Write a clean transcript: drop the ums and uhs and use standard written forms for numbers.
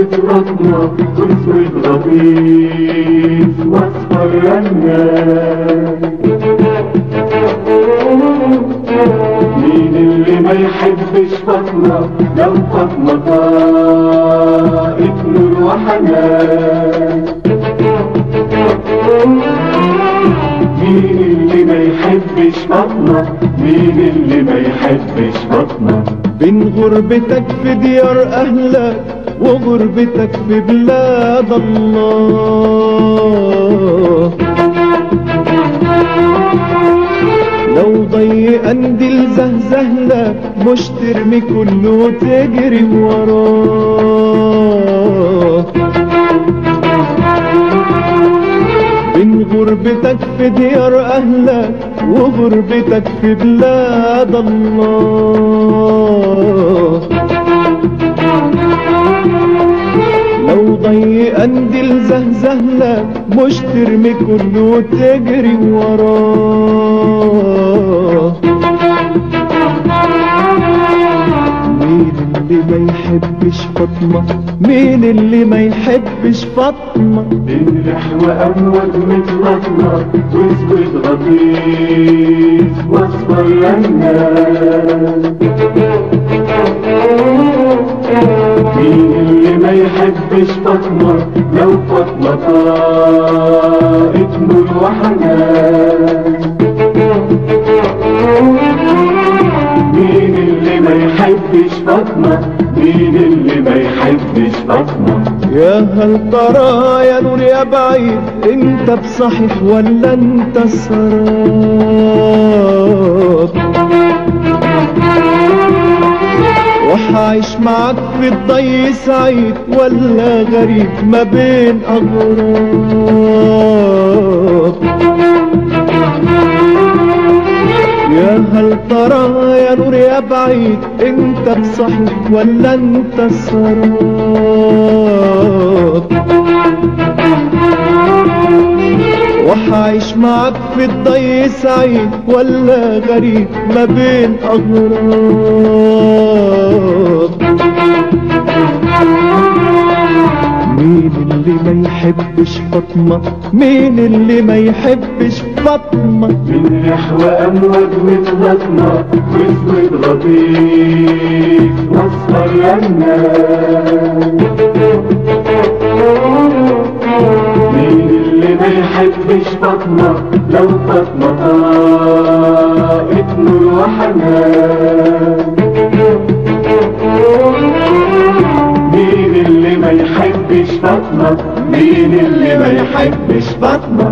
وترطنا واسود غطيس واصفر رنان. مين اللي ما يحبش فاطمة لو فاطمة طاقت نور وحنان؟ مين اللي ما يحبش فاطمة؟ مين اللي ما يحبش فاطمة؟ بين غربتك في ديار أهلك وغربتك في بلاد الله، لو ضيقا دي الزهزهلة مش ترمي كله وتجري وراه. بين غربتك في ديار أهلك وغربتك في بلاد الله، لو ضيقا دي الزهزهلة مش ترمي كله وتجري وراه. مين اللي ما يحبش فاطمة؟ مين اللي ما يحبش فاطمة؟ بين رحوة أموج متلطمة واسود غطيس واصفر رنان. مين اللي ما يحبش فاطمة لو فاطمة طاقت نور وحنان؟ مين اللي ما يحبش فاطمة؟ مين اللي ما يحبش فاطمة؟ يا هل ترى يا نور يا بعيد انت بصحيح ولا انت سراب؟ وحعيش معاك في الضي سعيد ولا غريب ما بين أغراب؟ يا هل ترى يا نور يا بعيد انت بصحيح ولا انت سراب؟ وحعيش معاك في الضي سعيد ولا غريب ما بين أغراب؟ مين اللي ما يحبش فاطمة؟ مين اللي ما يحبش فاطمة؟ من رحوة أموج متلطمة واسود غطيس واصفر رنان. مين اللي ما يحبش فاطمة لو فاطمة طاقت نور وحنان؟ مين اللي ما يحبش فاطمة؟ مين اللي ما يحبش فاطمة؟